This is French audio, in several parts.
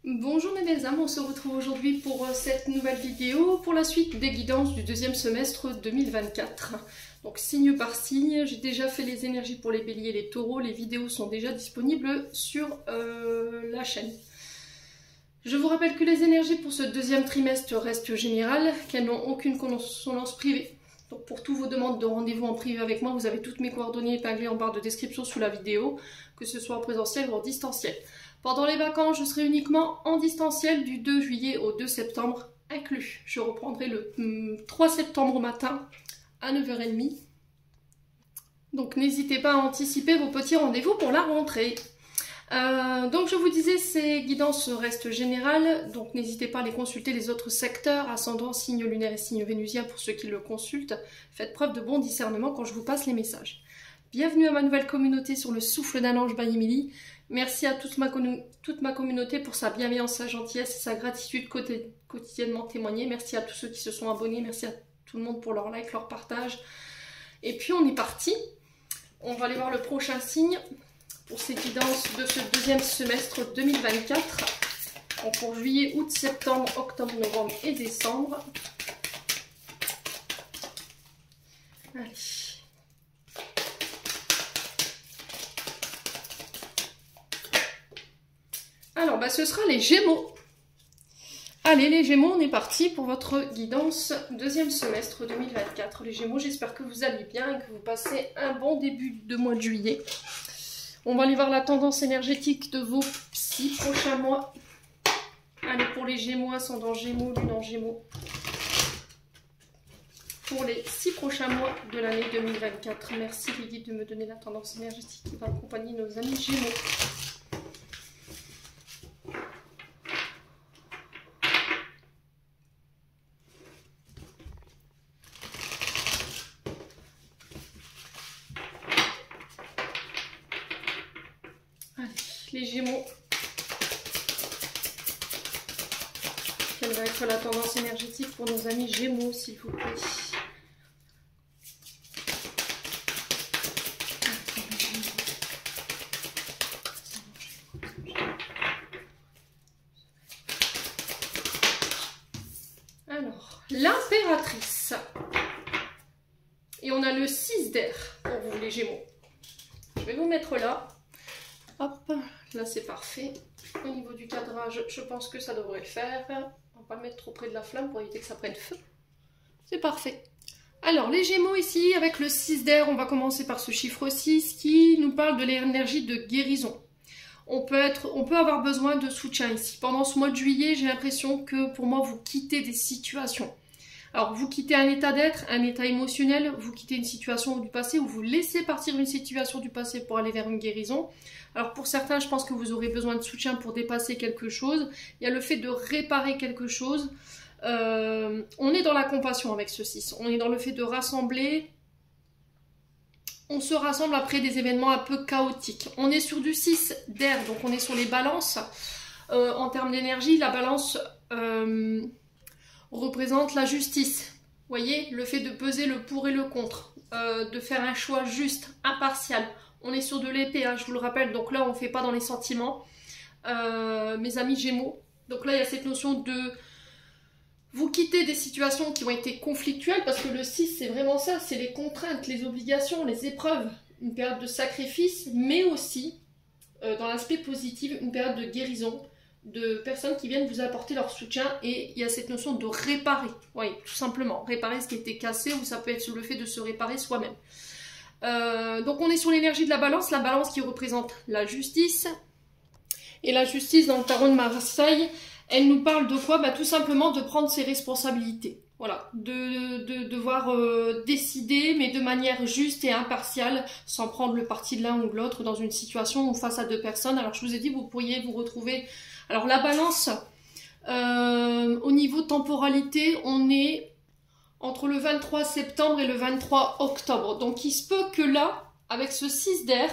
Bonjour mes belles âmes, on se retrouve aujourd'hui pour cette nouvelle vidéo pour la suite des guidances du deuxième semestre 2024. Donc signe par signe, j'ai déjà fait les énergies pour les béliers et les taureaux, les vidéos sont déjà disponibles sur la chaîne. Je vous rappelle que les énergies pour ce deuxième trimestre restent générales, qu'elles n'ont aucune consonance privée. Donc pour toutes vos demandes de rendez-vous en privé avec moi, vous avez toutes mes coordonnées épinglées en barre de description sous la vidéo, que ce soit en présentiel ou en distanciel. Pendant les vacances, je serai uniquement en distanciel du 2 juillet au 2 septembre inclus. Je reprendrai le 3 septembre au matin à 9h30. Donc n'hésitez pas à anticiper vos petits rendez-vous pour la rentrée. Donc je vous disais, ces guidances restent générales, donc n'hésitez pas à les consulter les autres secteurs, ascendant, signe lunaire et signe vénusien pour ceux qui le consultent. Faites preuve de bon discernement quand je vous passe les messages. Bienvenue à ma nouvelle communauté sur le souffle d'un ange by Emily. Merci à toute ma communauté pour sa bienveillance, sa gentillesse et sa gratitude quotidiennement témoignée. Merci à tous ceux qui se sont abonnés, merci à tout le monde pour leur like, leur partage. Et puis on est parti. On va aller voir le prochain signe pour ces guidances de ce deuxième semestre 2024. Donc pour juillet, août, septembre, octobre, novembre et décembre. Allez. Alors, ce sera les Gémeaux. Allez, les Gémeaux, on est parti pour votre guidance deuxième semestre 2024. Les Gémeaux, j'espère que vous allez bien et que vous passez un bon début de mois de juillet. On va aller voir la tendance énergétique de vos 6 prochains mois. Allez, pour les Gémeaux, ascendant Gémeaux, lune en Gémeaux. Pour les 6 prochains mois de l'année 2024. Merci les guides de me donner la tendance énergétique qui va accompagner nos amis Gémeaux. Les Gémeaux, quelle va être la tendance énergétique pour nos amis Gémeaux, s'il vous plaît? Alors, l'impératrice. Et on a le 6 d'air pour vous, les Gémeaux. Je vais vous mettre là. Hop, là c'est parfait. Au niveau du cadrage, je pense que ça devrait le faire. On va pas le mettre trop près de la flamme pour éviter que ça prenne feu. C'est parfait. Alors, les Gémeaux ici, avec le 6 d'air, on va commencer par ce chiffre 6 qui nous parle de l'énergie de guérison. On peut avoir besoin de soutien ici. Pendant ce mois de juillet, j'ai l'impression que pour moi, vous quittez des situations. Alors, vous quittez un état d'être, un état émotionnel, vous quittez une situation du passé ou vous laissez partir une situation du passé pour aller vers une guérison. Alors, pour certains, je pense que vous aurez besoin de soutien pour dépasser quelque chose. Il y a le fait de réparer quelque chose. On est dans la compassion avec ce 6. On est dans le fait de rassembler. On se rassemble après des événements un peu chaotiques. On est sur du 6 d'air, donc on est sur les balances. En termes d'énergie, la balance représente la justice. Vous voyez, le fait de peser le pour et le contre, de faire un choix juste, impartial. On est sur de l'épée, hein, je vous le rappelle, donc là on ne fait pas dans les sentiments. Mes amis Gémeaux, donc là il y a cette notion de vous quitter des situations qui ont été conflictuelles, parce que le 6 c'est vraiment ça, c'est les contraintes, les obligations, les épreuves, une période de sacrifice, mais aussi, dans l'aspect positif, une période de guérison, de personnes qui viennent vous apporter leur soutien, et il y a cette notion de réparer, oui, tout simplement, réparer ce qui était cassé, ou ça peut être sur le fait de se réparer soi-même. Donc on est sur l'énergie de la balance qui représente la justice, et la justice dans le tarot de Marseille, elle nous parle de quoi? Tout simplement de prendre ses responsabilités, voilà, de devoir décider, mais de manière juste et impartiale, sans prendre le parti de l'un ou de l'autre dans une situation ou face à deux personnes. Alors je vous ai dit, vous pourriez vous retrouver. Alors la balance, au niveau temporalité, on est entre le 23 septembre et le 23 octobre. Donc il se peut que là, avec ce 6 d'air,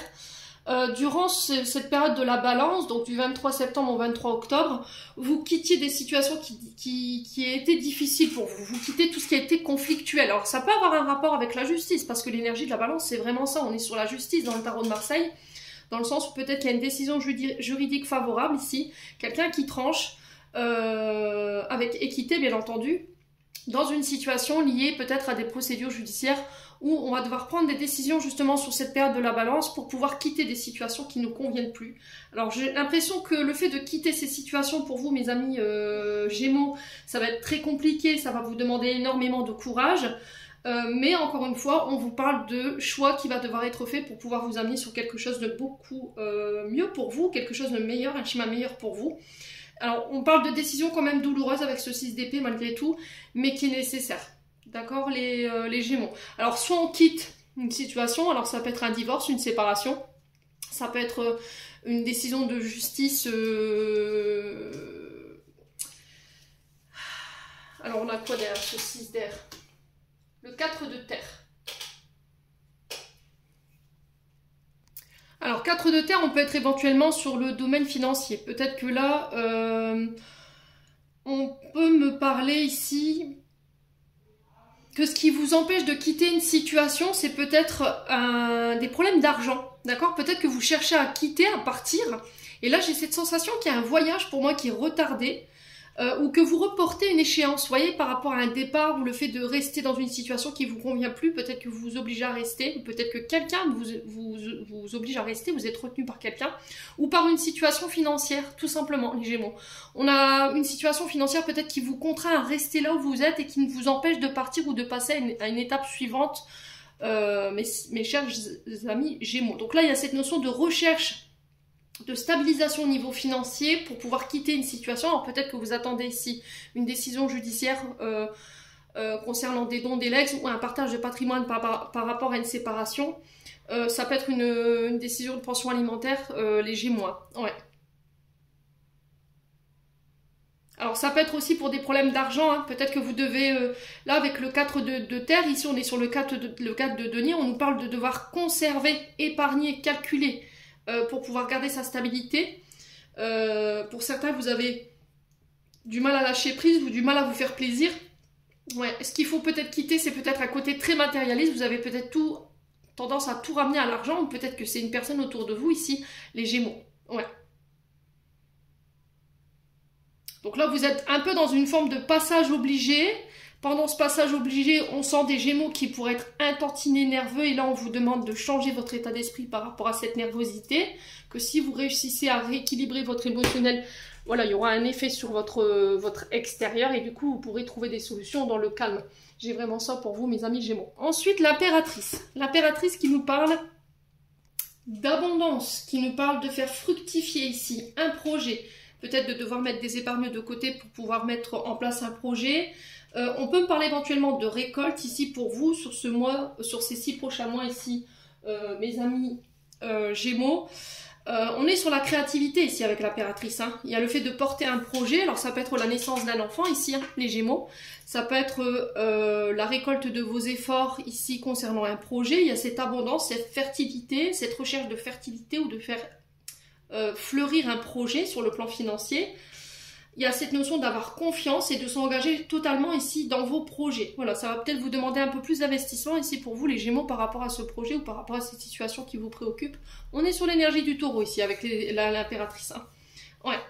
durant cette période de la balance, donc du 23 septembre au 23 octobre, vous quittiez des situations qui étaient difficiles pour vous. Vous quittez tout ce qui a été conflictuel. Alors ça peut avoir un rapport avec la justice, parce que l'énergie de la balance, c'est vraiment ça. On est sur la justice dans le tarot de Marseille. dans le sens où peut-être qu'il y a une décision juridique favorable ici, quelqu'un qui tranche avec équité bien entendu, dans une situation liée peut-être à des procédures judiciaires où on va devoir prendre des décisions justement sur cette période de la balance pour pouvoir quitter des situations qui ne nous conviennent plus. Alors j'ai l'impression que le fait de quitter ces situations pour vous, mes amis Gémeaux, ça va être très compliqué, ça va vous demander énormément de courage. Mais encore une fois, on vous parle de choix qui va devoir être fait pour pouvoir vous amener sur quelque chose de beaucoup mieux pour vous, quelque chose de meilleur, un chemin meilleur pour vous. Alors, on parle de décisions quand même douloureuses avec ce 6 d'épée malgré tout, mais qui est nécessaire. D'accord, les Gémeaux. Alors, soit on quitte une situation, alors ça peut être un divorce, une séparation, ça peut être une décision de justice. Alors, on a quoi derrière ce 6 d'air? Le 4 de terre. Alors, 4 de terre, on peut être éventuellement sur le domaine financier. Peut-être que là, on peut me parler ici que ce qui vous empêche de quitter une situation, c'est peut-être des problèmes d'argent. D'accord? Peut-être que vous cherchez à quitter, à partir. Et là, j'ai cette sensation qu'il y a un voyage pour moi qui est retardé. Ou que vous reportez une échéance, vous voyez, par rapport à un départ ou le fait de rester dans une situation qui ne vous convient plus, peut-être que vous vous obligez à rester, ou peut-être que quelqu'un vous oblige à rester, vous êtes retenu par quelqu'un, ou par une situation financière, tout simplement, les Gémeaux. On a une situation financière peut-être qui vous contraint à rester là où vous êtes et qui vous empêche de partir ou de passer à une étape suivante, mes chers amis Gémeaux. Donc là, il y a cette notion de recherche de stabilisation au niveau financier pour pouvoir quitter une situation. Alors peut-être que vous attendez ici une décision judiciaire concernant des dons, des legs ou un partage de patrimoine par rapport à une séparation. Ça peut être une décision de pension alimentaire, les Gémeaux. Ouais. Alors ça peut être aussi pour des problèmes d'argent, hein. Peut-être que vous devez, là avec le 4 de terre, ici on est sur le 4 de denier, on nous parle de devoir conserver, épargner, calculer, pour pouvoir garder sa stabilité. Pour certains, vous avez du mal à lâcher prise ou du mal à vous faire plaisir. Ouais. Ce qu'il faut peut-être quitter, c'est peut-être un côté très matérialiste. Vous avez peut-être tendance à tout ramener à l'argent, ou peut-être que c'est une personne autour de vous ici, les Gémeaux. Ouais. Donc là, vous êtes un peu dans une forme de passage obligé. Pendant ce passage obligé, on sent des Gémeaux qui pourraient être intantinés, nerveux, et là on vous demande de changer votre état d'esprit par rapport à cette nervosité, que si vous réussissez à rééquilibrer votre émotionnel, voilà, il y aura un effet sur votre extérieur, et du coup vous pourrez trouver des solutions dans le calme. J'ai vraiment ça pour vous, mes amis Gémeaux. Ensuite, l'impératrice. L'impératrice qui nous parle d'abondance, qui nous parle de faire fructifier ici un projet, peut-être de devoir mettre des épargnes de côté pour pouvoir mettre en place un projet. On peut me parler éventuellement de récolte ici pour vous sur ce mois, sur ces 6 prochains mois ici, mes amis Gémeaux. On est sur la créativité ici avec l'impératrice. Hein. Il y a le fait de porter un projet, alors ça peut être la naissance d'un enfant ici, hein, les Gémeaux. Ça peut être la récolte de vos efforts ici concernant un projet. Il y a cette abondance, cette fertilité, cette recherche de fertilité ou de faire fleurir un projet sur le plan financier. Il y a cette notion d'avoir confiance et de s'engager totalement ici dans vos projets. Voilà, ça va peut-être vous demander un peu plus d'investissement ici pour vous les Gémeaux par rapport à ce projet ou par rapport à cette situation qui vous préoccupe. On est sur l'énergie du taureau ici avec l'impératrice. Hein. Ouais.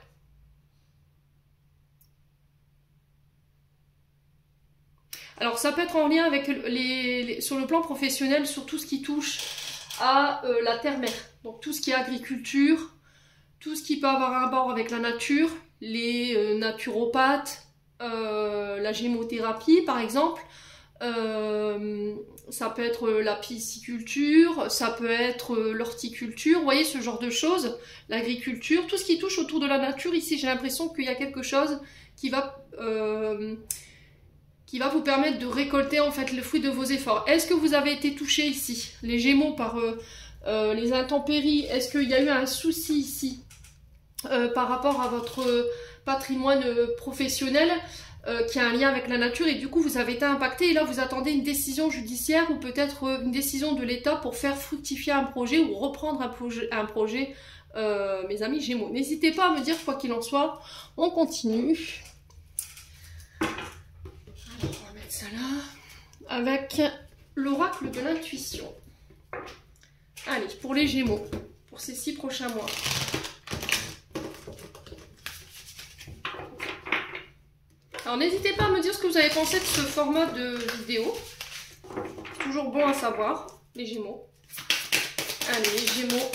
Alors ça peut être en lien avec sur le plan professionnel, sur tout ce qui touche à la terre-mère. Donc tout ce qui est agriculture, tout ce qui peut avoir un rapport avec la nature, les naturopathes, la gémothérapie par exemple, ça peut être la pisciculture, ça peut être l'horticulture, vous voyez ce genre de choses, l'agriculture, tout ce qui touche autour de la nature. Ici j'ai l'impression qu'il y a quelque chose qui va vous permettre de récolter en fait le fruit de vos efforts. Est-ce que vous avez été touché ici, les Gémeaux, par les intempéries? Est-ce qu'il y a eu un souci ici par rapport à votre patrimoine professionnel qui a un lien avec la nature, et du coup vous avez été impacté et là vous attendez une décision judiciaire ou peut-être une décision de l'État pour faire fructifier un projet ou reprendre un projet, mes amis Gémeaux. N'hésitez pas à me dire quoi qu'il en soit. On continue. Alors on va mettre ça là avec l'oracle de l'intuition. Allez, pour les Gémeaux. Pour pour ces 6 prochains mois. Alors n'hésitez pas à me dire ce que vous avez pensé de ce format de vidéo. Toujours bon à savoir, les Gémeaux. Allez, les Gémeaux,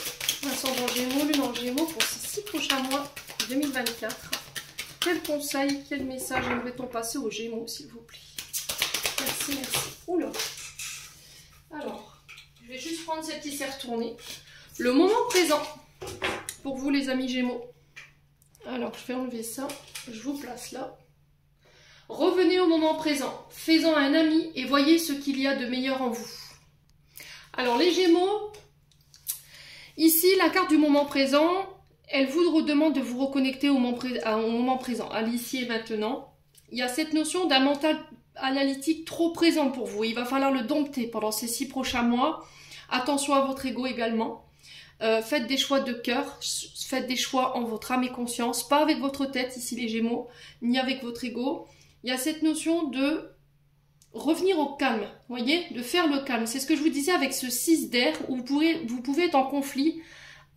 ascendant Gémeaux, lune en Gémeaux pour ces 6 prochains mois 2024. Quel conseil, quel message aimerait-on passer aux Gémeaux, s'il vous plaît? Merci, merci. Oula. Alors, je vais juste prendre cette qui s'est retournée. Le moment présent pour vous, les amis Gémeaux. Alors, je vais enlever ça. Je vous place là. Revenez au moment présent, faites-en un ami et voyez ce qu'il y a de meilleur en vous. Alors les Gémeaux, ici la carte du moment présent, elle vous demande de vous reconnecter au moment présent, à l'ici et maintenant. Il y a cette notion d'un mental analytique trop présent pour vous. Il va falloir le dompter pendant ces 6 prochains mois. Attention à votre ego également. Faites des choix de cœur, faites des choix en votre âme et conscience, pas avec votre tête ici les Gémeaux, ni avec votre ego. Il y a cette notion de revenir au calme, vous voyez, de faire le calme. C'est ce que je vous disais avec ce 6 d'air où vous pouvez être en conflit,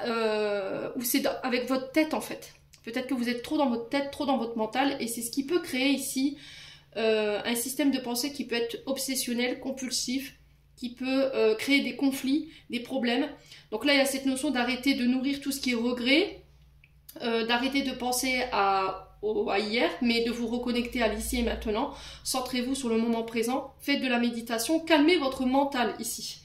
où c'est avec votre tête en fait. Peut-être que vous êtes trop dans votre tête, trop dans votre mental, et c'est ce qui peut créer ici un système de pensée qui peut être obsessionnel, compulsif, qui peut créer des conflits, des problèmes. Donc là, il y a cette notion d'arrêter de nourrir tout ce qui est regret, d'arrêter de penser à hier, mais de vous reconnecter à l'ici et maintenant. Centrez-vous sur le moment présent, faites de la méditation, calmez votre mental ici.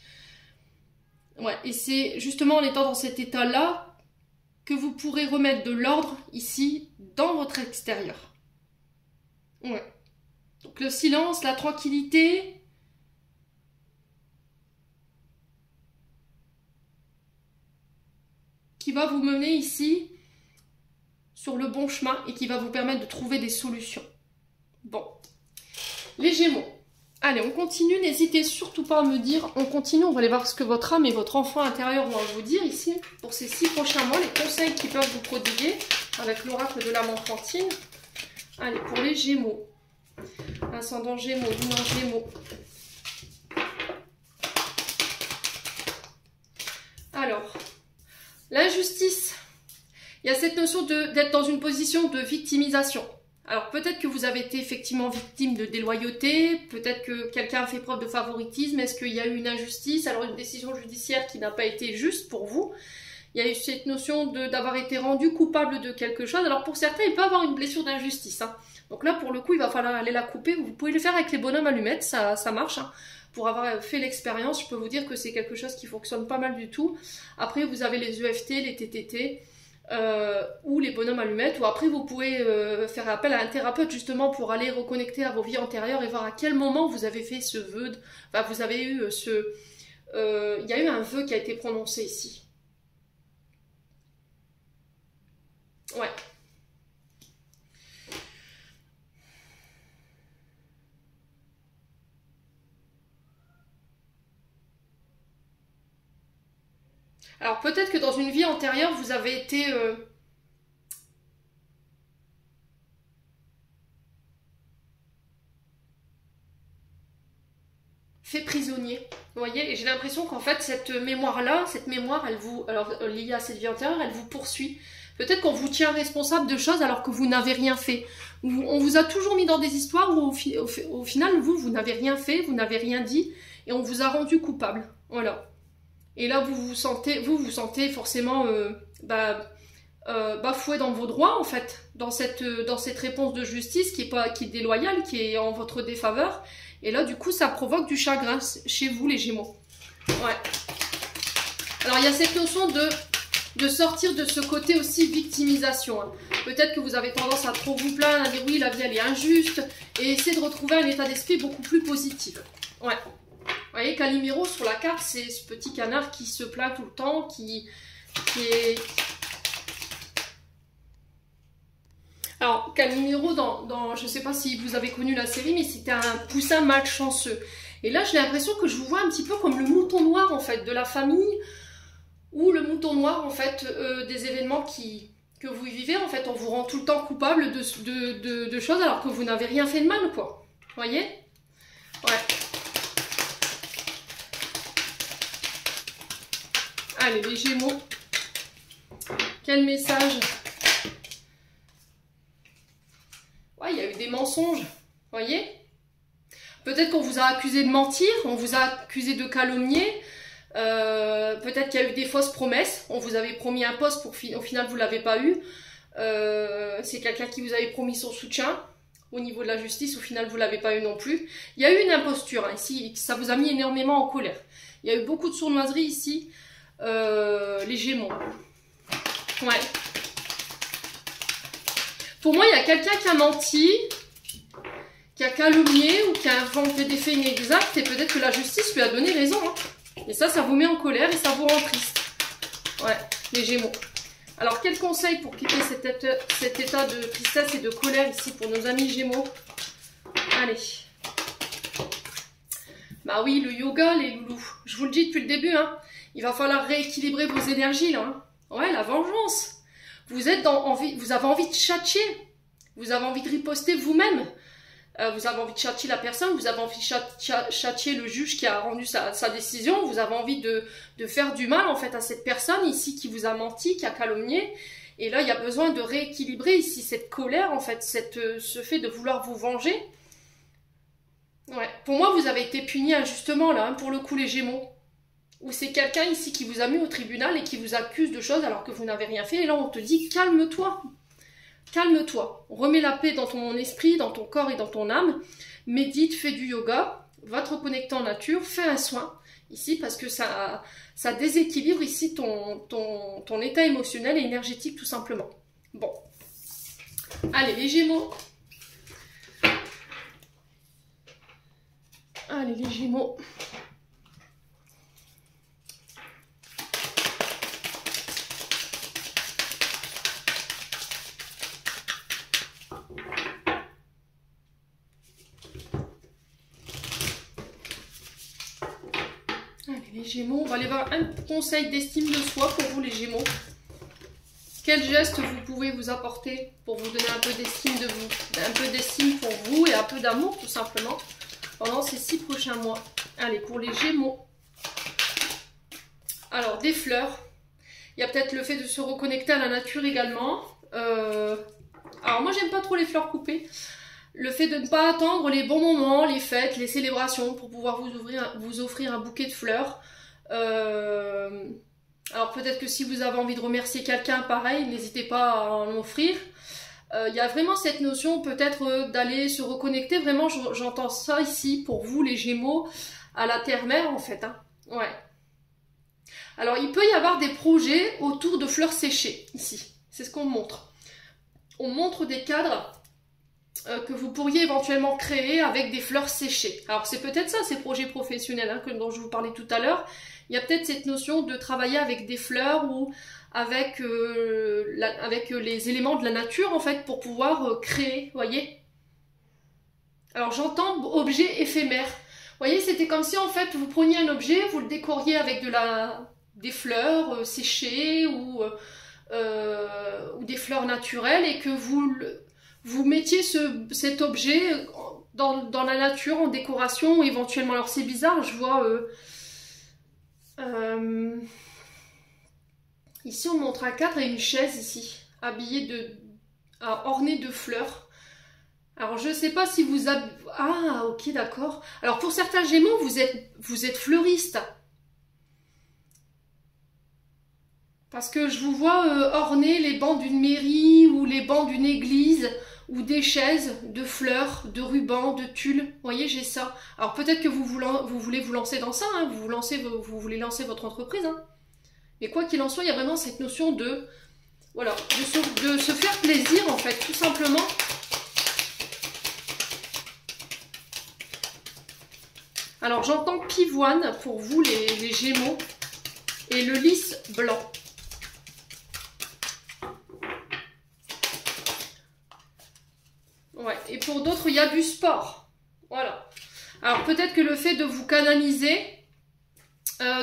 Ouais, et c'est justement en étant dans cet état-là que vous pourrez remettre de l'ordre ici dans votre extérieur. Ouais. Donc le silence, la tranquillité, qui va vous mener ici sur le bon chemin et qui va vous permettre de trouver des solutions. Bon, les Gémeaux, allez, on continue, n'hésitez surtout pas à me dire, on continue, on va aller voir ce que votre âme et votre enfant intérieur vont vous dire ici, pour ces 6 prochains mois, les conseils qu'ils peuvent vous prodiguer avec l'oracle de l'âme enfantine. Allez, pour les Gémeaux, ascendant Gémeaux, lune en Gémeaux. Alors, l'injustice. Il y a cette notion d'être dans une position de victimisation. Alors peut-être que vous avez été effectivement victime de déloyauté, peut-être que quelqu'un a fait preuve de favoritisme, est-ce qu'il y a eu une injustice, alors une décision judiciaire qui n'a pas été juste pour vous. Il y a eu cette notion d'avoir été rendu coupable de quelque chose. Alors pour certains, il peut avoir une blessure d'injustice. Hein. Donc là, pour le coup, il va falloir aller la couper. Vous pouvez le faire avec les bonhommes allumettes, ça marche. Hein. Pour avoir fait l'expérience, je peux vous dire que c'est quelque chose qui fonctionne pas mal du tout. Après, vous avez les EFT, les TTT, ou les bonhommes allumettes, ou après vous pouvez faire appel à un thérapeute justement pour aller reconnecter à vos vies antérieures et voir à quel moment vous avez fait ce vœu, enfin vous avez eu il y a eu un vœu qui a été prononcé ici. Ouais. Alors peut-être que dans une vie antérieure, vous avez été fait prisonnier, vous voyez, et j'ai l'impression qu'en fait cette mémoire-là, elle vous, alors liée à cette vie antérieure, elle vous poursuit. Peut-être qu'on vous tient responsable de choses alors que vous n'avez rien fait. On vous a toujours mis dans des histoires où au final, vous n'avez rien fait, vous n'avez rien dit, et on vous a rendu coupable, voilà. Et là, vous vous sentez forcément bafoué dans vos droits, en fait, dans cette réponse de justice qui est déloyale, qui est en votre défaveur. Et là, du coup, ça provoque du chagrin chez vous, les Gémeaux. Ouais. Alors, il y a cette notion de sortir de ce côté aussi victimisation. Hein. Peut-être que vous avez tendance à trop vous plaindre, à dire oui, la vie, elle est injuste, et essayer de retrouver un état d'esprit beaucoup plus positif. Ouais. Vous voyez, Calimero sur la carte, c'est ce petit canard qui se plaint tout le temps, qui est... Alors, Calimero, je ne sais pas si vous avez connu la série, mais c'était un poussin malchanceux. Et là, j'ai l'impression que je vous vois un petit peu comme le mouton noir, en fait, de la famille, ou le mouton noir, en fait, des événements que vous vivez. En fait, on vous rend tout le temps coupable de choses alors que vous n'avez rien fait de mal, quoi. Vous voyez? Ouais. Allez, les Gémeaux, Quel message? Ouais, il y a eu des mensonges, voyez? Peut-être qu'on vous a accusé de mentir, on vous a accusé de calomnier, peut-être qu'il y a eu des fausses promesses, on vous avait promis un poste, au final vous ne l'avez pas eu, c'est quelqu'un qui vous avait promis son soutien au niveau de la justice, au final vous ne l'avez pas eu non plus. Il y a eu une imposture, hein, ici, ça vous a mis énormément en colère. Il y a eu beaucoup de sournoiserie ici, les Gémeaux. Ouais. Pour moi, il y a quelqu'un qui a menti, qui a calomnié ou qui a inventé des faits inexacts et peut-être que la justice lui a donné raison. Hein. Et ça vous met en colère et ça vous rend triste. Ouais, les Gémeaux. Alors, quel conseil pour quitter cet état de tristesse et de colère ici pour nos amis Gémeaux? Allez. Bah oui, le yoga, les loulous. Je vous le dis depuis le début, hein. Il va falloir rééquilibrer vos énergies, là. Hein. Ouais, la vengeance. Vous avez envie de châtier. Vous avez envie de riposter vous-même. Vous avez envie de châtier la personne, vous avez envie de châtier le juge qui a rendu sa décision, vous avez envie de faire du mal en fait à cette personne ici qui vous a menti, qui a calomnié. Et là, il y a besoin de rééquilibrer ici cette colère en fait, ce fait de vouloir vous venger. Ouais. Pour moi, vous avez été punis injustement là, hein, pour le coup les Gémeaux. Ou c'est quelqu'un ici qui vous a mis au tribunal et qui vous accuse de choses alors que vous n'avez rien fait. Et là, on te dit calme-toi. Calme-toi, remets la paix dans ton esprit, dans ton corps et dans ton âme. Médite, fais du yoga, va te reconnecter en nature, fais un soin ici parce que ça déséquilibre ici ton état émotionnel et énergétique tout simplement. Bon, allez les Gémeaux. Allez les Gémeaux. Les Gémeaux, on va aller voir un conseil d'estime de soi pour vous les Gémeaux. Quel geste vous pouvez vous apporter pour vous donner un peu d'estime de vous, un peu d'estime pour vous et un peu d'amour tout simplement pendant ces 6 prochains mois. Allez, pour les Gémeaux. Alors, des fleurs. Il y a peut-être le fait de se reconnecter à la nature également. Alors, moi, j'aime pas trop les fleurs coupées. Le fait de ne pas attendre les bons moments, les fêtes, les célébrations pour pouvoir vous offrir un bouquet de fleurs. Alors peut-être que si vous avez envie de remercier quelqu'un, pareil, n'hésitez pas à en offrir. Il y a vraiment cette notion peut-être d'aller se reconnecter. Vraiment, j'entends ça ici pour vous les Gémeaux à la terre-mère en fait. Hein. Ouais. Alors il peut y avoir des projets autour de fleurs séchées ici. C'est ce qu'on montre. On montre des cadres que vous pourriez éventuellement créer avec des fleurs séchées. Alors c'est peut-être ça ces projets professionnels hein, dont je vous parlais tout à l'heure. Il y a peut-être cette notion de travailler avec des fleurs ou avec les éléments de la nature en fait pour pouvoir créer, voyez. Alors j'entends objet éphémère. Voyez, c'était comme si en fait vous preniez un objet, vous le décoriez avec des fleurs séchées ou des fleurs naturelles et que vous mettiez cet objet dans la nature en décoration éventuellement. Alors c'est bizarre, je vois ici on montre un cadre et une chaise ici habillée ornée de fleurs. Alors je sais pas si vous avez... Ah ok d'accord. Alors pour certains Gémeaux vous êtes fleuriste. Parce que je vous vois orner les bancs d'une mairie ou les bancs d'une église ou des chaises de fleurs, de rubans, de tulles. Vous voyez, j'ai ça. Alors peut-être que vous voulez vous lancer dans ça, hein, vous voulez lancer votre entreprise. Hein. Mais quoi qu'il en soit, il y a vraiment cette notion de, voilà, de se faire plaisir en fait, tout simplement. Alors j'entends pivoine pour vous les Gémeaux et le lys blanc. Ouais, et pour d'autres, il y a du sport. Voilà. Alors peut-être que le fait de vous canaliser,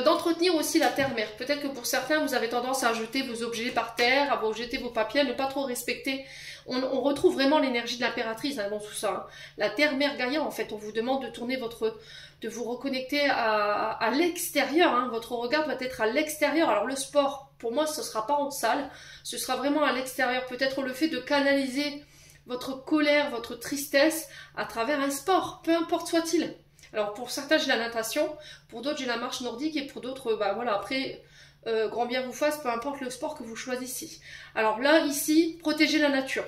d'entretenir aussi la terre-mère. Peut-être que pour certains, vous avez tendance à jeter vos objets par terre, à jeter vos papiers, à ne pas trop respecter. On retrouve vraiment l'énergie de l'impératrice hein, dans tout ça. Hein. La terre-mère Gaïa, en fait, on vous demande de tourner de vous reconnecter à l'extérieur. Hein. Votre regard doit être à l'extérieur. Alors le sport, pour moi, ce ne sera pas en salle, ce sera vraiment à l'extérieur. Peut-être le fait de canaliser votre colère, votre tristesse à travers un sport, peu importe soit-il. Alors pour certains, j'ai la natation, pour d'autres, j'ai la marche nordique et pour d'autres, bah voilà, après, grand bien vous fasse, peu importe le sport que vous choisissez. Alors là, ici, protéger la nature.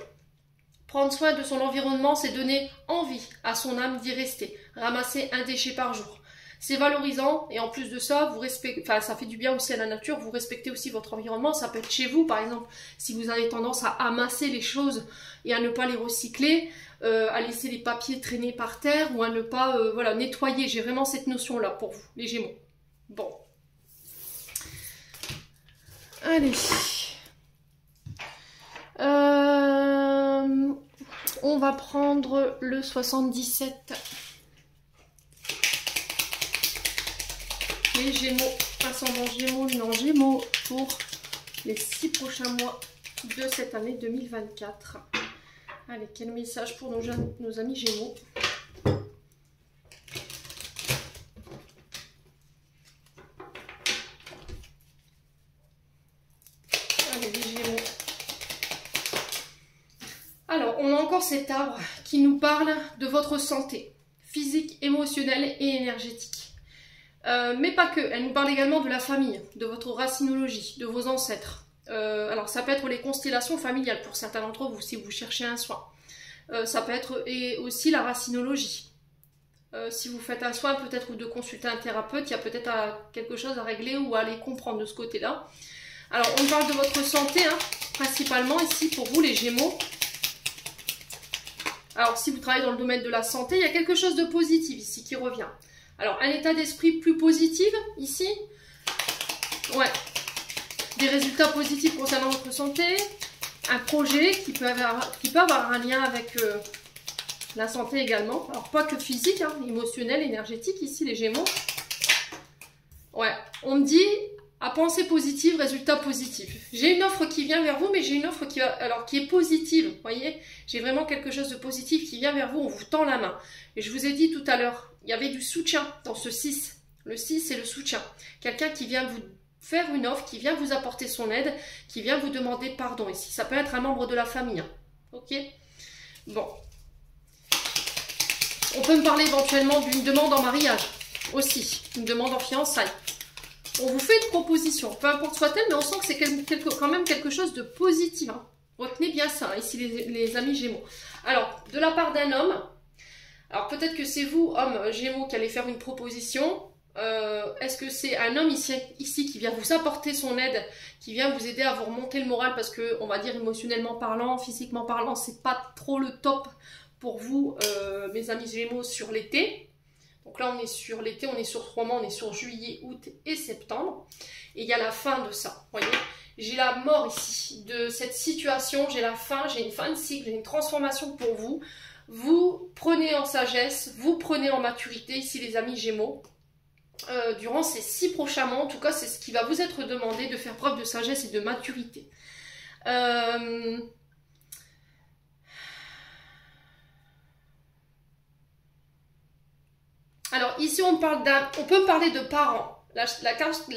Prendre soin de son environnement, c'est donner envie à son âme d'y rester. Ramasser un déchet par jour. C'est valorisant et en plus de ça, vous respectez, enfin, ça fait du bien aussi à la nature, vous respectez aussi votre environnement. Ça peut être chez vous, par exemple, si vous avez tendance à amasser les choses et à ne pas les recycler, à laisser les papiers traîner par terre ou à ne pas voilà, nettoyer. J'ai vraiment cette notion-là pour vous, les Gémeaux. Bon. Allez. On va prendre le 77. Les Gémeaux, ascendant Gémeaux, non Gémeaux, pour les 6 prochains mois de cette année 2024. Allez, quel message pour nos amis Gémeaux? Allez, les Gémeaux. Alors, on a encore cet arbre qui nous parle de votre santé physique, émotionnelle et énergétique. Mais pas que, elle nous parle également de la famille, de votre racinologie, de vos ancêtres. Alors ça peut être les constellations familiales pour certains d'entre vous si vous cherchez un soin. Ça peut être et aussi la racinologie. Si vous faites un soin peut-être ou de consulter un thérapeute, il y a peut-être quelque chose à régler ou à aller comprendre de ce côté-là. Alors on parle de votre santé, hein, principalement ici pour vous les Gémeaux. Alors si vous travaillez dans le domaine de la santé, il y a quelque chose de positif ici qui revient. Alors, un état d'esprit plus positif, ici. Ouais. Des résultats positifs concernant votre santé. Un projet qui peut avoir un lien avec la santé également. Alors, pas que physique, hein, émotionnel, énergétique, ici, les Gémeaux. Ouais. On me dit, à penser positive, résultat positif. J'ai une offre qui vient vers vous, mais j'ai une offre qui est positive. Vous voyez, j'ai vraiment quelque chose de positif qui vient vers vous. On vous tend la main. Et je vous ai dit tout à l'heure, il y avait du soutien dans ce 6. Le 6, c'est le soutien. Quelqu'un qui vient vous faire une offre, qui vient vous apporter son aide, qui vient vous demander pardon ici. Ça peut être un membre de la famille. Hein. Ok? Bon. On peut me parler éventuellement d'une demande en mariage aussi. Une demande en fiançailles. On vous fait une proposition, peu importe soit-elle, mais on sent que c'est quand même quelque chose de positif. Hein. Retenez bien ça, hein, ici les amis Gémeaux. Alors, de la part d'un homme, alors peut-être que c'est vous, homme Gémeaux, qui allez faire une proposition. Est-ce que c'est un homme ici qui vient vous apporter son aide, qui vient vous aider à vous remonter le moral parce que, on va dire émotionnellement parlant, physiquement parlant, c'est pas trop le top pour vous, mes amis Gémeaux, sur l'été. Donc là, on est sur l'été, on est sur 3 mois, on est sur juillet, août et septembre. Et il y a la fin de ça, vous voyez. J'ai la mort ici de cette situation, j'ai la fin, j'ai une fin de cycle, j'ai une transformation pour vous. Vous prenez en sagesse, vous prenez en maturité, ici les amis Gémeaux. Durant ces 6 prochains mois, en tout cas, c'est ce qui va vous être demandé, de faire preuve de sagesse et de maturité. Alors ici, on peut parler de parents. La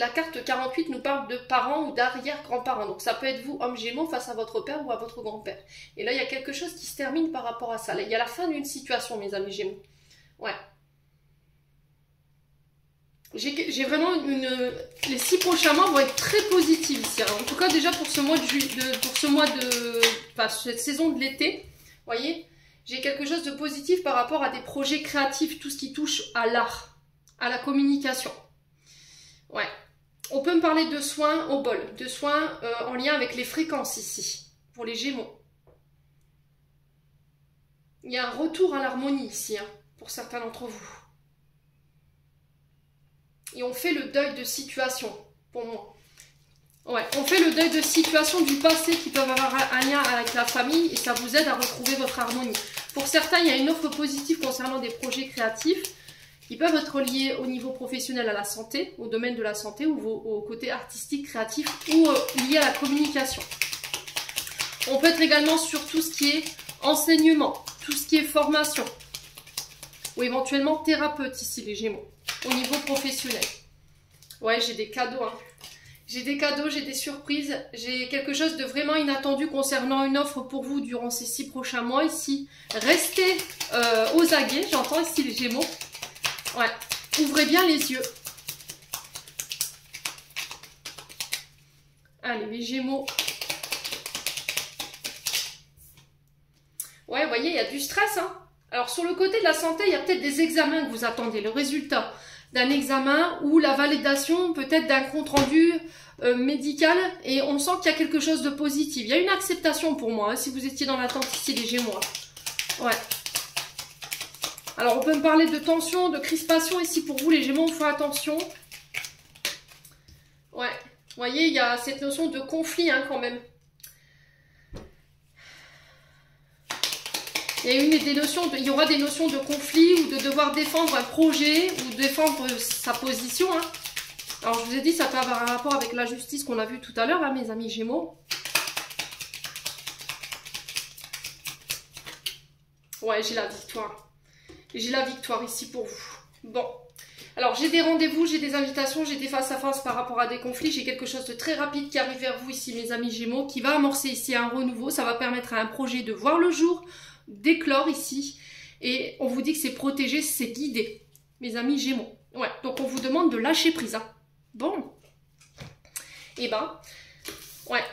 carte 48 nous parle de parents ou d'arrière-grands-parents. Donc ça peut être vous, homme Gémeaux, face à votre père ou à votre grand-père. Et là, il y a quelque chose qui se termine par rapport à ça. Là, il y a la fin d'une situation, mes amis Gémeaux. Ouais. J'ai vraiment les 6 prochains mois vont être très positifs ici. En tout cas, déjà pour ce mois cette saison de l'été, vous voyez, j'ai quelque chose de positif par rapport à des projets créatifs, tout ce qui touche à l'art, à la communication. Ouais. On peut me parler de soins au bol, de soins en lien avec les fréquences ici, pour les Gémeaux. Il y a un retour à l'harmonie ici, hein, pour certains d'entre vous. Et on fait le deuil de situation, pour moi. Ouais, on fait le deuil de situation du passé qui peuvent avoir un lien avec la famille et ça vous aide à retrouver votre harmonie. Pour certains, il y a une offre positive concernant des projets créatifs qui peuvent être liés au niveau professionnel à la santé, au domaine de la santé ou au côté artistique, créatif ou lié à la communication. On peut être également sur tout ce qui est enseignement, tout ce qui est formation ou éventuellement thérapeute ici les Gémeaux, au niveau professionnel. Ouais, j'ai des cadeaux. Hein. J'ai des cadeaux, j'ai des surprises, j'ai quelque chose de vraiment inattendu concernant une offre pour vous durant ces 6 prochains mois ici. Restez aux aguets, j'entends ici les Gémeaux. Ouais, ouvrez bien les yeux. Allez, les Gémeaux. Ouais, vous voyez, il y a du stress, hein. Alors, sur le côté de la santé, il y a peut-être des examens que vous attendez. Le résultat d'un examen ou la validation peut-être d'un compte-rendu médical. Et on sent qu'il y a quelque chose de positif. Il y a une acceptation pour moi, hein, si vous étiez dans l'attente ici, les Gémeaux. Ouais. Alors, on peut me parler de tension, de crispation ici pour vous, les Gémeaux, il faut attention. Ouais. Vous voyez, il y a cette notion de conflit, hein, quand même. Il y aura des notions de conflit ou de devoir défendre un projet ou défendre sa position. Hein. Alors, je vous ai dit, ça peut avoir un rapport avec la justice qu'on a vu tout à l'heure, hein, mes amis Gémeaux. Ouais, j'ai la victoire. J'ai la victoire ici pour vous. Bon. Alors, j'ai des rendez-vous, j'ai des invitations, j'ai des face-à-face par rapport à des conflits. J'ai quelque chose de très rapide qui arrive vers vous ici, mes amis Gémeaux, qui va amorcer ici un renouveau. Ça va permettre à un projet de voir le jour, d'éclore ici. Et on vous dit que c'est protégé, c'est guidé, mes amis Gémeaux. Ouais, donc on vous demande de lâcher prise. Hein. Bon. Et ben, ouais.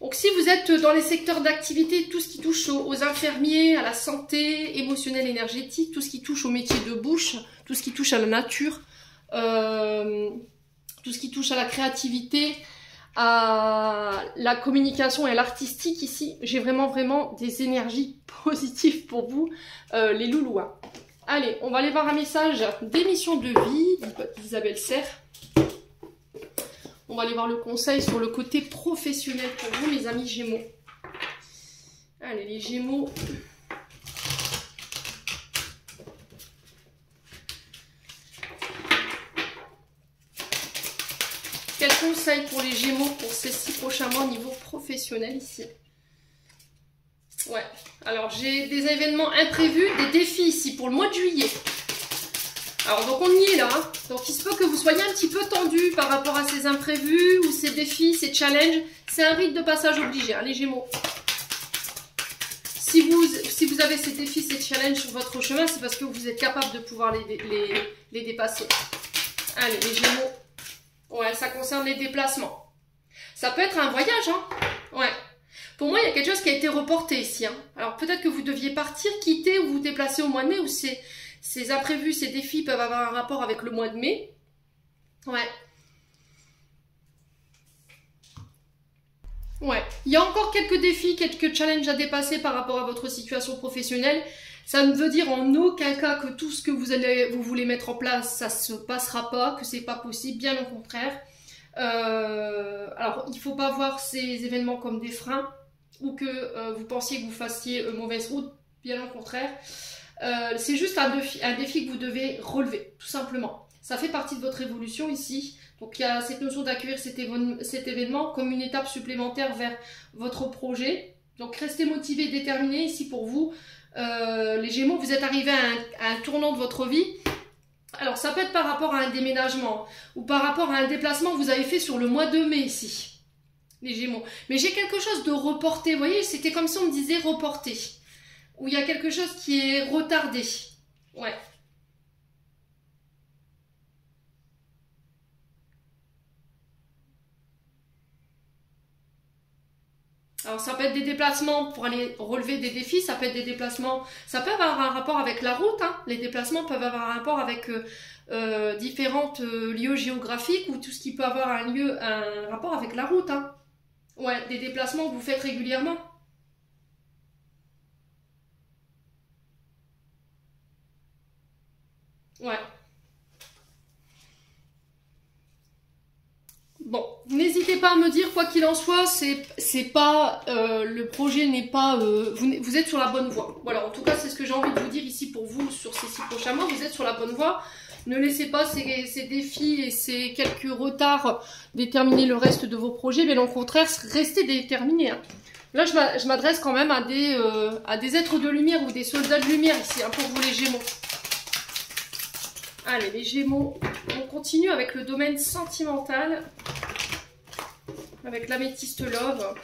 Donc si vous êtes dans les secteurs d'activité, tout ce qui touche aux infirmiers, à la santé émotionnelle, énergétique, tout ce qui touche au métier de bouche, tout ce qui touche à la nature, tout ce qui touche à la créativité, à la communication et à l'artistique ici, j'ai vraiment des énergies positives pour vous, les loulous. Hein. Allez, on va aller voir un message d'émission de vie d'Isabelle Serre. On va aller voir le conseil sur le côté professionnel pour vous, mes amis Gémeaux. Allez, les Gémeaux. Quel conseil pour les Gémeaux pour ces 6 prochains mois au niveau professionnel ici? Ouais, alors j'ai des événements imprévus, des défis ici pour le mois de juillet. Alors donc on y est là, hein. Donc il se peut que vous soyez un petit peu tendu par rapport à ces imprévus ou ces défis, ces challenges. C'est un rite de passage obligé, hein, les Gémeaux. Si vous avez ces défis, ces challenges sur votre chemin, c'est parce que vous êtes capable de pouvoir les dépasser. Allez, les Gémeaux. Ouais, ça concerne les déplacements. Ça peut être un voyage, hein. Ouais. Pour moi, il y a quelque chose qui a été reporté ici, hein. Alors peut-être que vous deviez partir, quitter ou vous déplacer au mois de mai, ou ces imprévus, ces défis peuvent avoir un rapport avec le mois de mai. Ouais. Ouais. Il y a encore quelques défis, quelques challenges à dépasser par rapport à votre situation professionnelle. Ça ne veut dire en aucun cas que tout ce que vous voulez mettre en place, ça se passera pas, que c'est pas possible, bien au contraire. Alors, il faut pas voir ces événements comme des freins ou que vous pensiez que vous fassiez mauvaise route, bien au contraire. C'est juste un défi que vous devez relever, tout simplement. Ça fait partie de votre évolution ici. Donc il y a cette notion d'accueillir cet événement comme une étape supplémentaire vers votre projet. Donc restez motivés, déterminés ici pour vous. Les Gémeaux, vous êtes arrivés à un tournant de votre vie. Alors ça peut être par rapport à un déménagement ou par rapport à un déplacement que vous avez fait sur le mois de mai ici, les Gémeaux. Mais j'ai quelque chose de reporté, vous voyez, c'était comme si on me disait reporté. Où il y a quelque chose qui est retardé. Ouais. Alors ça peut être des déplacements pour aller relever des défis, ça peut être des déplacements, ça peut avoir un rapport avec la route, hein. Les déplacements peuvent avoir un rapport avec différents lieux géographiques ou tout ce qui peut avoir un rapport avec la route. Hein. Ouais, des déplacements que vous faites régulièrement. Ouais. Bon, n'hésitez pas à me dire, quoi qu'il en soit, c'est pas le projet n'est pas vous êtes sur la bonne voie. Voilà, en tout cas, c'est ce que j'ai envie de vous dire ici pour vous sur ces 6 prochains mois. Vous êtes sur la bonne voie. Ne laissez pas ces défis et ces quelques retards déterminer le reste de vos projets, mais au contraire, restez déterminés. Hein. Là, je m'adresse quand même à des êtres de lumière ou des soldats de lumière ici, hein, pour vous les Gémeaux. Allez, les Gémeaux, on continue avec le domaine sentimental. avec l'améthyste love,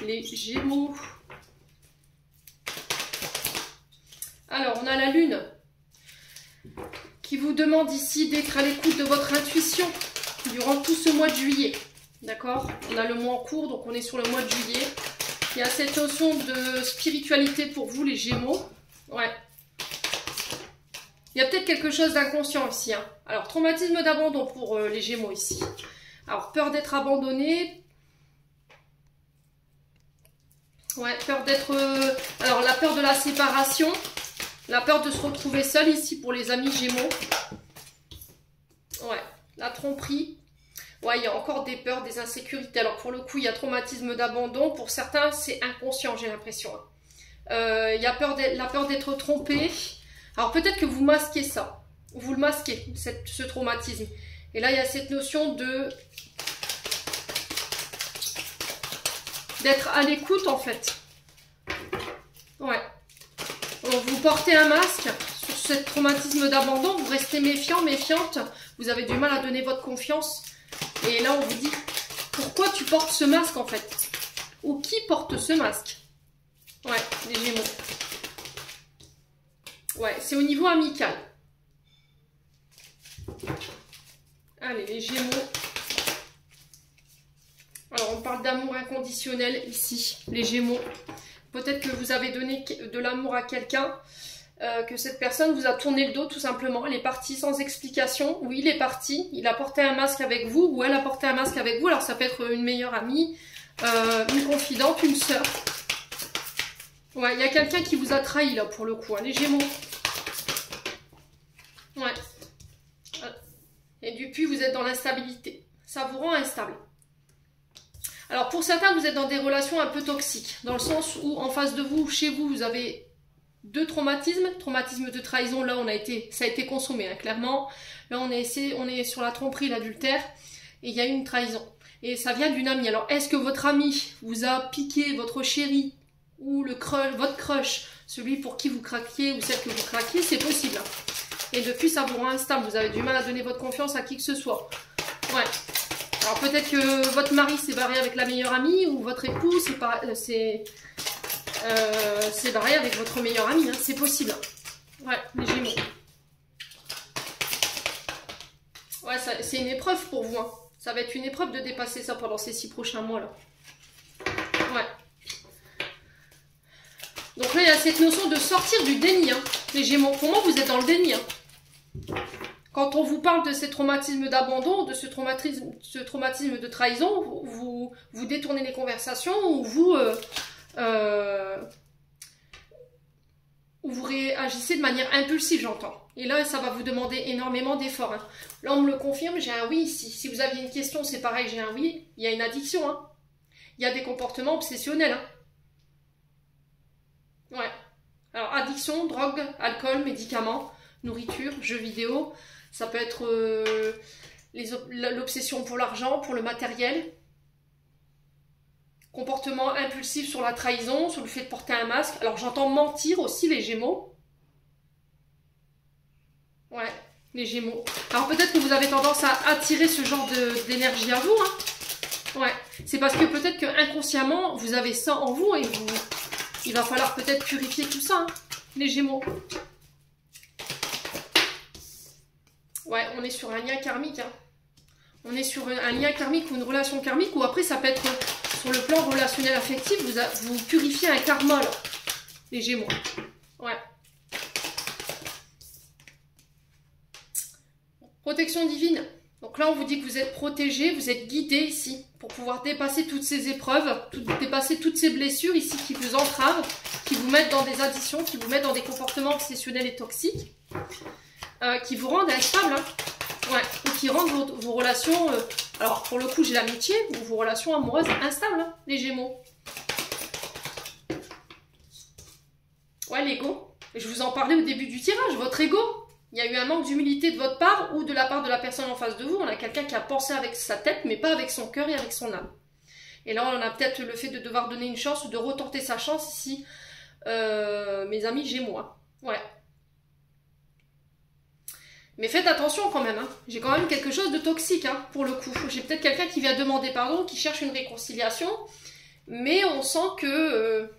les Gémeaux. Alors, on a la Lune qui vous demande ici d'être à l'écoute de votre intuition durant tout ce mois de juillet. D'accord? On a le mois en cours, donc on est sur le mois de juillet. Il y a cette notion de spiritualité pour vous, les Gémeaux. Ouais. Il y a peut-être quelque chose d'inconscient ici. Hein. Alors, traumatisme d'abandon pour les Gémeaux ici. Alors, peur d'être abandonné. Ouais, peur d'être... alors, la peur de la séparation. La peur de se retrouver seul ici pour les amis Gémeaux. Ouais, la tromperie. Ouais, il y a encore des peurs, des insécurités. Alors, pour le coup, il y a traumatisme d'abandon. Pour certains, c'est inconscient, j'ai l'impression. Il y a la peur d'être trompé. Alors, peut-être que vous masquez ça. Vous le masquez, ce traumatisme. Et là, il y a cette notion d'être à l'écoute, en fait. Ouais. Vous portez un masque sur ce traumatisme d'abandon, vous restez méfiant, méfiante, vous avez du mal à donner votre confiance. Et là, on vous dit, pourquoi tu portes ce masque en fait? Ou qui porte ce masque? Ouais, les Gémeaux. Ouais, c'est au niveau amical. Allez, les Gémeaux. Alors, on parle d'amour inconditionnel ici, les Gémeaux. Peut-être que vous avez donné de l'amour à quelqu'un, que cette personne vous a tourné le dos tout simplement. Elle est partie sans explication. Oui, il est parti. Il a porté un masque avec vous ou elle a porté un masque avec vous. Alors, ça peut être une meilleure amie, une confidente, une sœur. Ouais, il y a quelqu'un qui vous a trahi là pour le coup, hein, les Gémeaux. Ouais. Et depuis, vous êtes dans l'instabilité. Ça vous rend instable. Alors pour certains, vous êtes dans des relations un peu toxiques, dans le sens où en face de vous, chez vous, vous avez deux traumatismes. Traumatisme de trahison, là ça a été consommé, hein, clairement. Là on est sur la tromperie, l'adultère, et il y a une trahison. Et ça vient d'une amie. Alors est-ce que votre ami vous a piqué votre chéri, ou votre crush, celui pour qui vous craquiez, ou celle que vous craquiez? C'est possible. Hein. Et depuis, ça vous rend instable, vous avez du mal à donner votre confiance à qui que ce soit. Ouais. Alors peut-être que votre mari s'est barré avec la meilleure amie ou votre époux s'est barré avec votre meilleure amie. Hein. C'est possible. Ouais, les Gémeaux. Ouais, c'est une épreuve pour vous. Hein. Ça va être une épreuve de dépasser ça pendant ces 6 prochains mois là. Ouais. Donc là, il y a cette notion de sortir du déni. Hein. Les Gémeaux, pour moi, vous êtes dans le déni. Hein. Quand on vous parle de ces traumatismes d'abandon, de ce traumatisme de trahison, vous détournez les conversations ou vous réagissez de manière impulsive, j'entends. Et là, ça va vous demander énormément d'efforts. Hein. Là, on me le confirme, j'ai un oui ici. Si vous aviez une question, c'est pareil, j'ai un oui. Il y a une addiction. Hein. Il y a des comportements obsessionnels. Hein. Ouais. Alors, addiction, drogue, alcool, médicaments, nourriture, jeux vidéo. Ça peut être l'obsession pour l'argent, pour le matériel. Comportement impulsif sur la trahison, sur le fait de porter un masque. Alors j'entends mentir aussi, les Gémeaux. Ouais, les Gémeaux. Alors peut-être que vous avez tendance à attirer ce genre d'énergie à vous. Hein. Ouais, c'est parce que peut-être que inconsciemment, vous avez ça en vous et il va falloir peut-être purifier tout ça, hein, les Gémeaux. Ouais, on est sur un lien karmique. Hein. On est sur un lien karmique ou une relation karmique, ou après ça peut être sur le plan relationnel affectif, vous purifiez un karma, là, les Gémeaux. Ouais. Protection divine. Donc là, on vous dit que vous êtes protégé, vous êtes guidé ici, pour pouvoir dépasser toutes ces épreuves, dépasser toutes ces blessures ici qui vous entravent, qui vous mettent dans des addictions, qui vous mettent dans des comportements obsessionnels et toxiques. Qui vous rendent instable, hein. Ouais, ou qui rendent vos relations, alors pour le coup j'ai l'amitié, ou vos relations amoureuses instables, hein, les Gémeaux. Ouais, l'ego. Je vous en parlais au début du tirage, votre ego. Il y a eu un manque d'humilité de votre part ou de la part de la personne en face de vous. On a quelqu'un qui a pensé avec sa tête, mais pas avec son cœur et avec son âme. Et là, on a peut-être le fait de devoir donner une chance ou de retenter sa chance ici, mes amis Gémeaux. Hein. Ouais. Mais faites attention quand même, hein. J'ai quand même quelque chose de toxique, hein, pour le coup. J'ai peut-être quelqu'un qui vient demander pardon, qui cherche une réconciliation, mais on sent que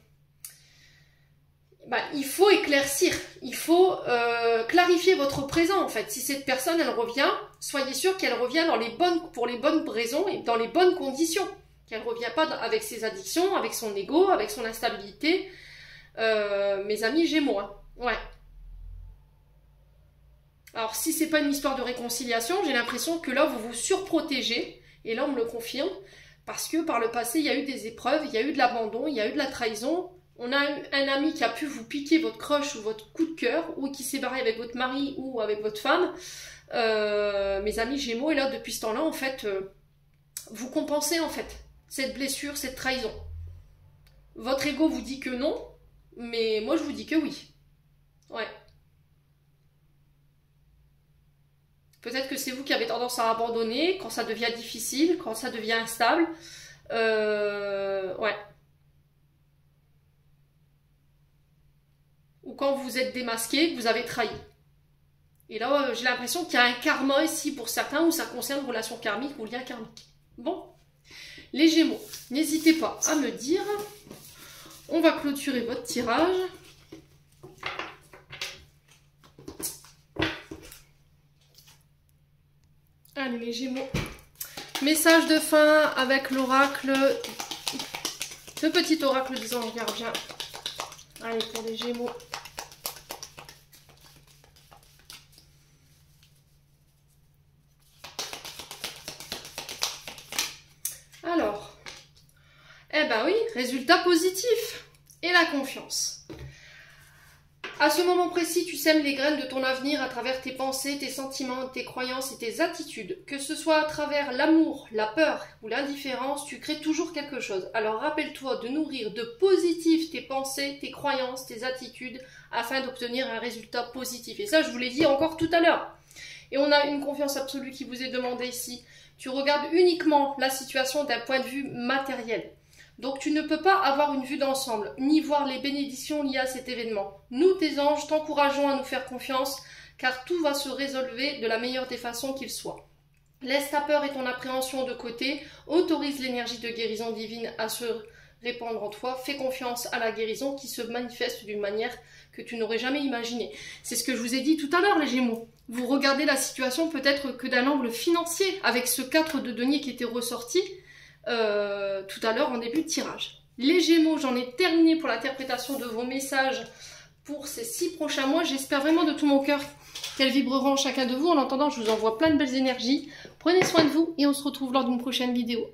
il faut éclaircir, il faut clarifier votre présent en fait. Si cette personne elle revient, soyez sûr qu'elle revient pour les bonnes raisons et dans les bonnes conditions. Qu'elle ne revient pas avec ses addictions, avec son ego, avec son instabilité. Mes amis Gémeaux, hein. Ouais. Alors si c'est pas une histoire de réconciliation, j'ai l'impression que là vous vous surprotégez, et là on me le confirme, parce que par le passé il y a eu des épreuves, il y a eu de l'abandon, il y a eu de la trahison, on a un ami qui a pu vous piquer votre crush ou votre coup de cœur, ou qui s'est barré avec votre mari ou avec votre femme, mes amis Gémeaux, et là depuis ce temps-là en fait, vous compensez en fait cette blessure, cette trahison. Votre ego vous dit que non, mais moi je vous dis que oui. Ouais. Peut-être que c'est vous qui avez tendance à abandonner quand ça devient difficile, quand ça devient instable. Ouais. Ou quand vous êtes démasqué, que vous avez trahi. Et là, j'ai l'impression qu'il y a un karma ici pour certains, où ça concerne relation karmique ou lien karmique. Bon. Les Gémeaux, n'hésitez pas à me dire. On va clôturer votre tirage. Allez les Gémeaux, message de fin avec l'oracle, le petit oracle des anges gardiens. Allez pour les Gémeaux. Alors, eh ben oui, résultat positif et la confiance. À ce moment précis, tu sèmes les graines de ton avenir à travers tes pensées, tes sentiments, tes croyances et tes attitudes. Que ce soit à travers l'amour, la peur ou l'indifférence, tu crées toujours quelque chose. Alors rappelle-toi de nourrir de positif tes pensées, tes croyances, tes attitudes, afin d'obtenir un résultat positif. Et ça, je vous l'ai dit encore tout à l'heure. Et on a une confiance absolue qui vous est demandée ici. Tu regardes uniquement la situation d'un point de vue matériel. Donc tu ne peux pas avoir une vue d'ensemble, ni voir les bénédictions liées à cet événement. Nous, tes anges, t'encourageons à nous faire confiance, car tout va se résolver de la meilleure des façons qu'il soit. Laisse ta peur et ton appréhension de côté, autorise l'énergie de guérison divine à se répandre en toi, fais confiance à la guérison qui se manifeste d'une manière que tu n'aurais jamais imaginée. C'est ce que je vous ai dit tout à l'heure, les Gémeaux. Vous regardez la situation peut-être que d'un angle financier, avec ce 4 de denier qui était ressorti, tout à l'heure en début de tirage. Les Gémeaux, j'en ai terminé pour l'interprétation de vos messages pour ces 6 prochains mois. J'espère vraiment de tout mon cœur qu'elles vibreront en chacun de vous. En attendant, je vous envoie plein de belles énergies. Prenez soin de vous et on se retrouve lors d'une prochaine vidéo.